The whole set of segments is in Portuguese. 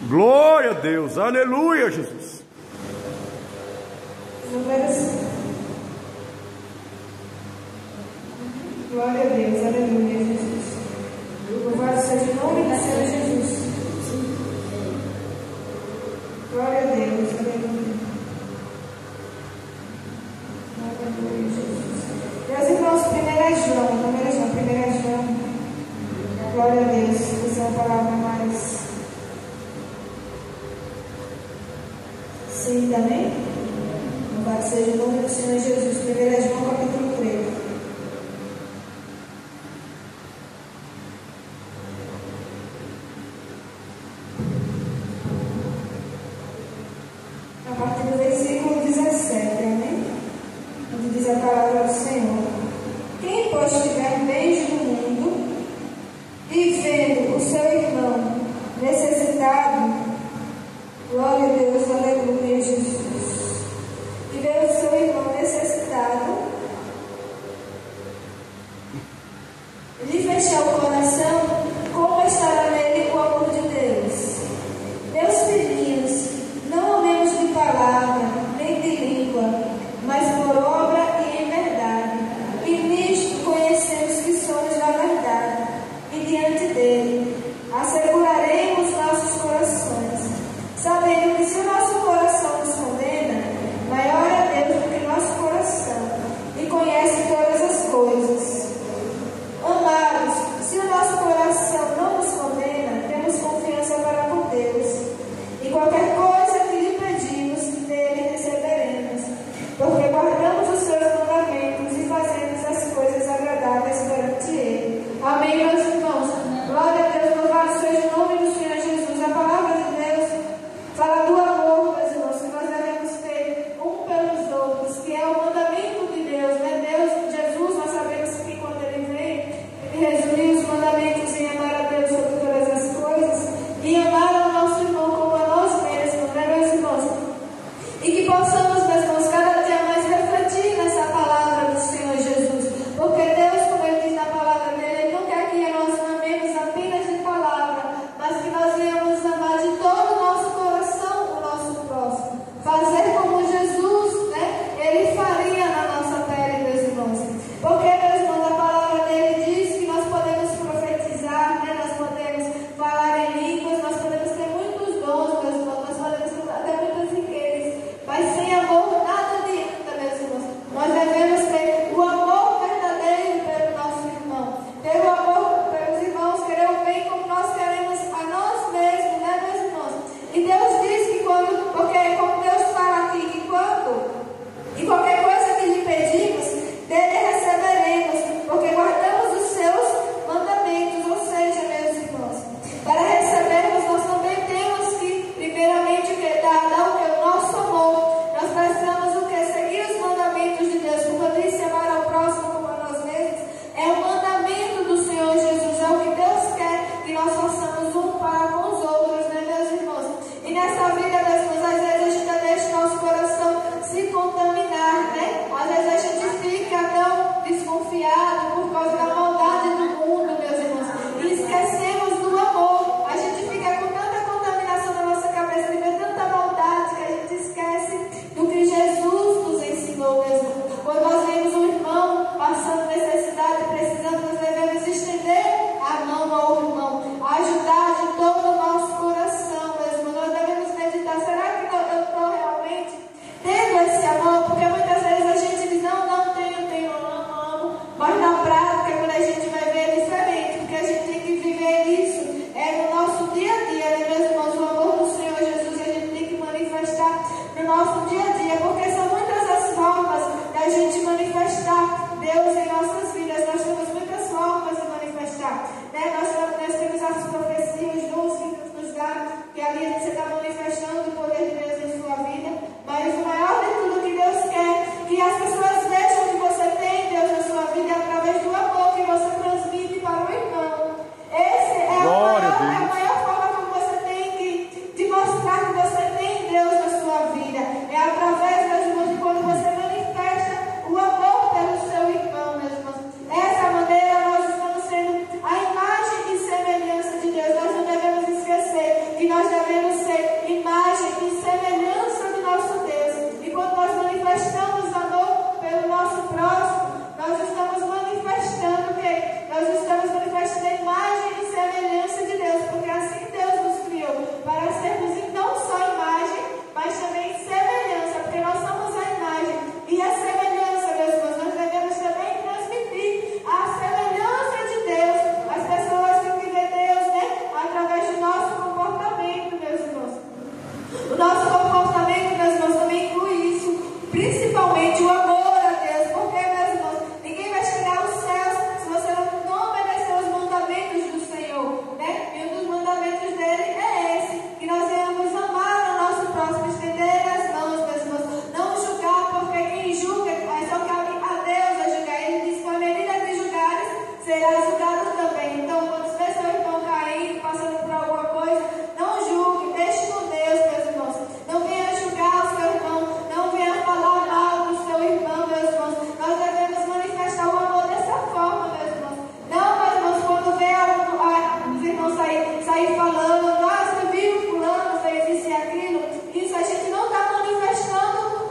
Glória a Deus, aleluia, Jesus. Glória a Deus, aleluia, Jesus. Louvado seja o nome do Senhor Jesus. Glória a Deus, aleluia. Aleluia, Jesus. Meus irmãos, 1 João. Glória a Deus, essa é uma palavra mais. Sim, também? Louvado seja o nome do Senhor Jesus. 1 João, capítulo 3. A partir do versículo 17, amém? Onde diz a palavra do Senhor: quem, pois, tiver bens do mundo e vendo o seu irmão necessitado, glória a Deus, aleluia, Jesus, e vê o seu irmão necessitado, lhe fechar o coração, como estará nele o amor de Deus? Meus filhinhos, não amemos de palavra, nem de língua, mas por obra e em verdade. E nisto conhecemos que somos da verdade, e diante dele asseguraremos nossos corações, sabendo que se o nosso coração nos condena, maior é Deus do que nosso coração, e conhece todas as coisas. Amados, se o nosso coração não nos condena, temos confiança para com Deus, e qualquer coisa que lhe pedimos, dele receberemos, porque guardamos os seus mandamentos e fazemos as coisas agradáveis perante ele. Amém, meus irmãos? Glória a Deus, louvado seja o nome do Senhor Jesus. A palavra de Deus fala do amor, meus irmãos, que nós devemos ter um pelos outros, que é o mandamento de Deus, né? Deus, Jesus, nós sabemos que quando ele veio, ele resumiu os mandamentos em amar a Deus sobre todas as coisas e amar ao nosso irmão como a nós mesmos, né, meus irmãos? E que possamos, meus irmãos, cada dia mais refletir nessa palavra do Senhor Jesus, porque Deus, como ele diz na palavra dele, ele não quer que nós amemos apenas de palavra, mas que nós venhamos amar de todo o nosso coração o nosso próximo, fazer como Jesus, né, ele faria na nossa pele, meus irmãos. Porque, meus irmãos, a palavra dele diz que nós podemos profetizar, né, nós podemos falar em línguas, nós podemos ter muitos dons, meus irmãos, nós podemos ter até muitas riquezas, mas sem amor nada adianta, meus irmãos. Nós devemos ter o amor verdadeiro pelo nosso irmão, ter o amor pelos irmãos, querer o bem como nós queremos a nós mesmos, né, meus irmãos? E Deus diz que quando, porque como Deus fala aqui, que quando, e qualquer coisa que lhe pedimos, dele receberemos, porque guardamos os seus mandamentos. Ou seja, meus irmãos, para recebermos, nós também temos que, primeiramente, dar o que? O nosso amor. Nós precisamos o que? Seguir os mandamentos de Deus. Como eu disse, amar ao próximo como a nós mesmos, é o mandamento do Senhor Jesus, é o que Deus quer que nós façamos um para com os outros, né, meus irmãos? E nessa vida, meus irmãos, às vezes a gente deixa o nosso coração se contaminar, né? Às vezes a gente fica tão desconfiado por causa da maldade do mundo, meus irmãos, e esquecemos do amor. A gente fica com tanta contaminação na nossa cabeça, de ver tanta maldade, que a gente esquece do que Jesus nos ensinou, meus irmãos. Quando nós vemos um irmão passando necessidade, precisando, nós devemos estender a mão ao irmão, ajudar de todo o nosso coração, meus irmãos. Nós devemos meditar, será que eu estou realmente tendo esse amor? Porque muitas vezes a gente diz, não tenho, amo, mas na prática, quando a gente vai ver, é diferente, porque a gente tem que viver isso, no nosso dia a dia, né, meus irmãos? O amor do Senhor Jesus, a gente tem que manifestar no nosso dia a dia, porque são muitas as formas da gente manifestar Deus em nossas vidas. Nós temos muitas formas de manifestar, né? Nós temos as profecias, os dons que nos dá, que ali você está manifestando o poder de Deus em sua vida, mas o maior de tudo que Deus quer, que as pessoas vejam que você tem Deus na sua vida através do amor que você transmite para o irmão. Essa é a maior forma como você tem de mostrar que você tem Deus na sua vida, é através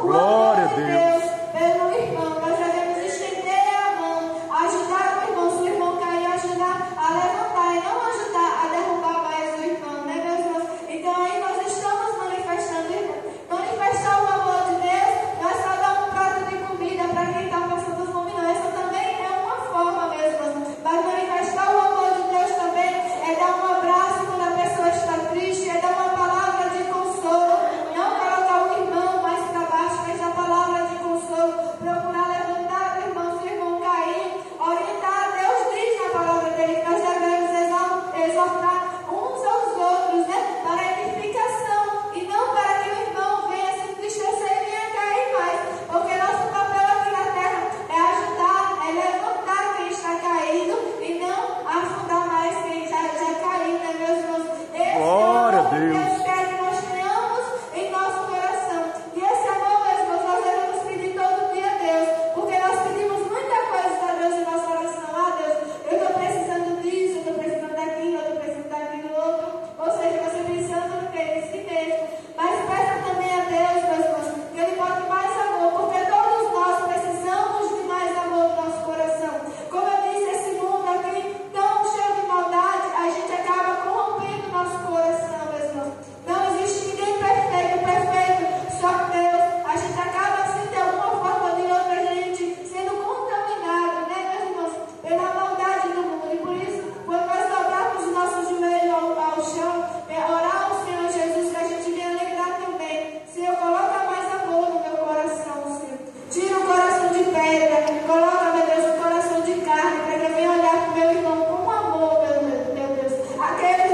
Glória a Deus. Pelo irmão, nós devemos estender a mão, ajudar o irmão, se o irmão cair, ajudar a levantar e não ajudar a derrubar mais o irmão, né, meus irmãos? Então aí nós estamos manifestando, irmão. Manifestar o amor de Deus, não é só dar um prato de comida para quem está passando fome, não. Essa também é uma forma, meus irmãos. Mas manifestar o amor de Deus também é dar um abraço quando a pessoa está triste, é dar uma palavra de consolo, não colocar o irmão mais para baixo, mas a palavra de consolo, procurar levantar o irmão, se o irmão cair, orientar. Deus diz na palavra dele que nós devemos exortar uns aos outros, né, para a edificação, e não para que o irmão venha se entristecer e venha cair mais, porque nosso papel aqui na terra é ajudar, é levantar quem está caído e não afundar mais quem já caiu, né, meus irmãos? Glória a Deus. Deus quer que nós tenhamos em nosso coração. E esse amor, meus irmãos, nós devemos pedir todo dia a Deus, porque nós pedimos muita coisa a Deus em nossa oração. Ah, Deus, eu estou precisando disso, eu estou precisando daquilo, eu estou precisando daquilo outro. Ou seja, você pensando no que? Em si mesmo. Mas peça também a Deus, meus irmãos, que Ele bote mais amor, porque todos nós precisamos de mais amor no nosso coração. Como eu disse, esse mundo aqui tão cheio de maldade, a gente acaba corrompendo nosso coração, meus irmãos. Não existe ninguém perfeito, só Deus. A gente acaba assim, de alguma forma ou de outra, a gente sendo contaminado, né, meus irmãos, pela maldade do mundo. E por isso, quando nós dobrarmos os nossos joelhos ao chão, orar ao Senhor Jesus, que a gente venha lembrar também: Senhor, coloca mais amor no meu coração, Senhor. Tira o coração de pedra, coloca, meu Deus, o coração de carne, para que eu venha olhar para o meu irmão com amor, meu Deus. Aqueles,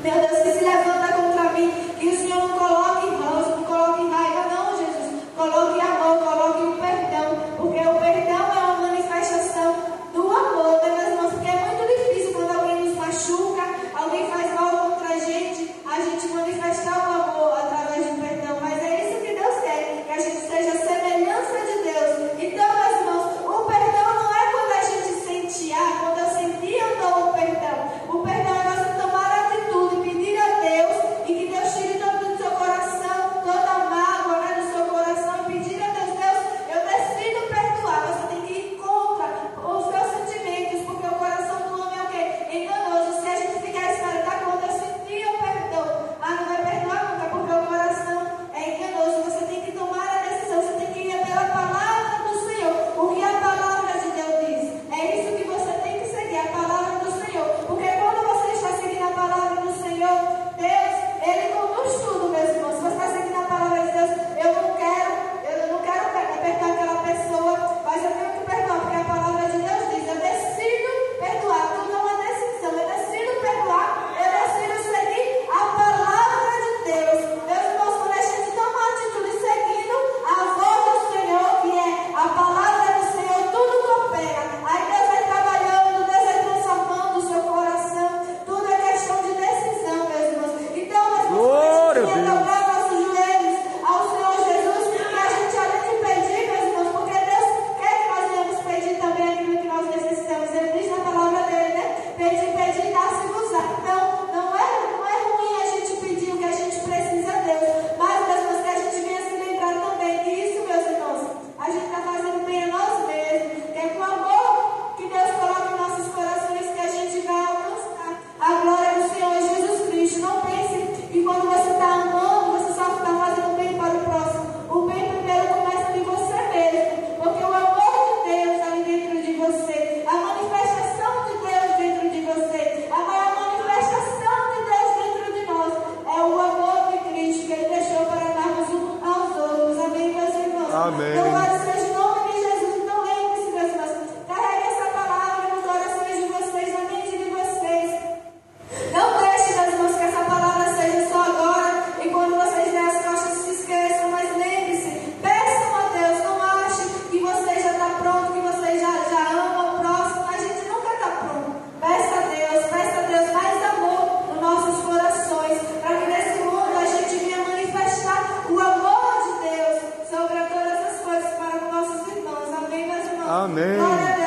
meu Deus, que se levanta contra mim, que o Senhor não coloque em ranço, não coloque em raiva, não, Jesus. Coloque amor, coloque o perdão, porque o perdão é uma manifestação do amor, né, meus irmãos? Porque é muito difícil quando alguém nos machuca, alguém faz mal contra a gente manifestar o amor através do perdão. Mas é isso que Deus quer, que a gente seja a semelhança de Deus. Então, meus irmãos, o perdão não é quando a gente sente, quando eu senti, eu dou o perdão. O perdão é você tomar atitude, pedir a Deus, e que Deus tire todo do seu coração, toda a mágoa, né, do seu coração, e pedir a Deus: Deus, eu decido perdoar. Você tem que ir contra os seus sentimentos, porque o coração do homem é o quê? Enganoso. Se a gente ficar esperando, quando eu senti, eu perdoo. Não vai perdoar nunca, porque o coração é enganoso. Você tem que tomar a decisão, você tem que ir pela palavra do Senhor, o que a palavra de Deus diz. É isso que você tem que seguir, a palavra do Senhor. Porque quando você está seguindo a palavra do Senhor, Deus, Ele conduz tudo, meus irmãos. Se você está seguindo a palavra de Deus, eu não quero perdoar aquela pessoa, mas eu tenho que perdoar, porque a palavra de Deus diz: eu decido perdoar. Tudo é uma decisão. Eu decido perdoar, eu decido seguir a palavra de Deus. Meus irmãos, quando a gente toma uma atitude seguindo a voz do Senhor, que é a palavra do Senhor, tudo coopera. Aí Deus vai trabalhando, Deus vai transformando o seu coração. Tudo é questão de decisão, meus irmãos. Então, meus irmãos, Glória a a gente Deus. dobrar nossos joelhos ao Senhor Jesus, e a gente, além de pedir, meus irmãos, porque Deus quer que nós venhamos pedir também aquilo que nós necessitamos. Ele diz na palavra dele, né? Pedir, dá-se-vos-á. Então, não é ruim a gente pedir o que a gente precisa a Deus, mas, meus irmãos, que a gente venha se lembrar também que isso, meus irmãos, a gente está fazendo bem a nós mesmos, que é com o amor que Deus coloca em nossos corações que a gente vai alcançar a glória do Senhor Jesus Cristo. Não pense que quando você está amando, você só está fazendo bem para o próximo. O bem primeiro começa de você mesmo, porque o amor de Deus ali dentro de você, a manifestação de Deus dentro de você, a maior manifestação de Deus dentro de nós é o amor de Cristo que Ele deixou para darmos uns aos outros. Amém, meus irmãos? Amém. Louvado seja o nome de Jesus. Então lembre-se, meus irmãos, carregue essa palavra nos corações de vocês, na mente de vocês. Não deixe, meus irmãos, que essa palavra seja só agora e quando vocês derem as costas se esqueçam, mas lembre-se, peçam a Deus. Não ache que você já está pronto, que você já ama o próximo. A gente nunca está pronto. Peça a Deus mais amor nos nossos corações, para que nesse mundo a gente venha manifestar o amor de Deus sobre todas as coisas para os nossos irmãos. Amém, meus irmãos? Amém. Glória a Deus.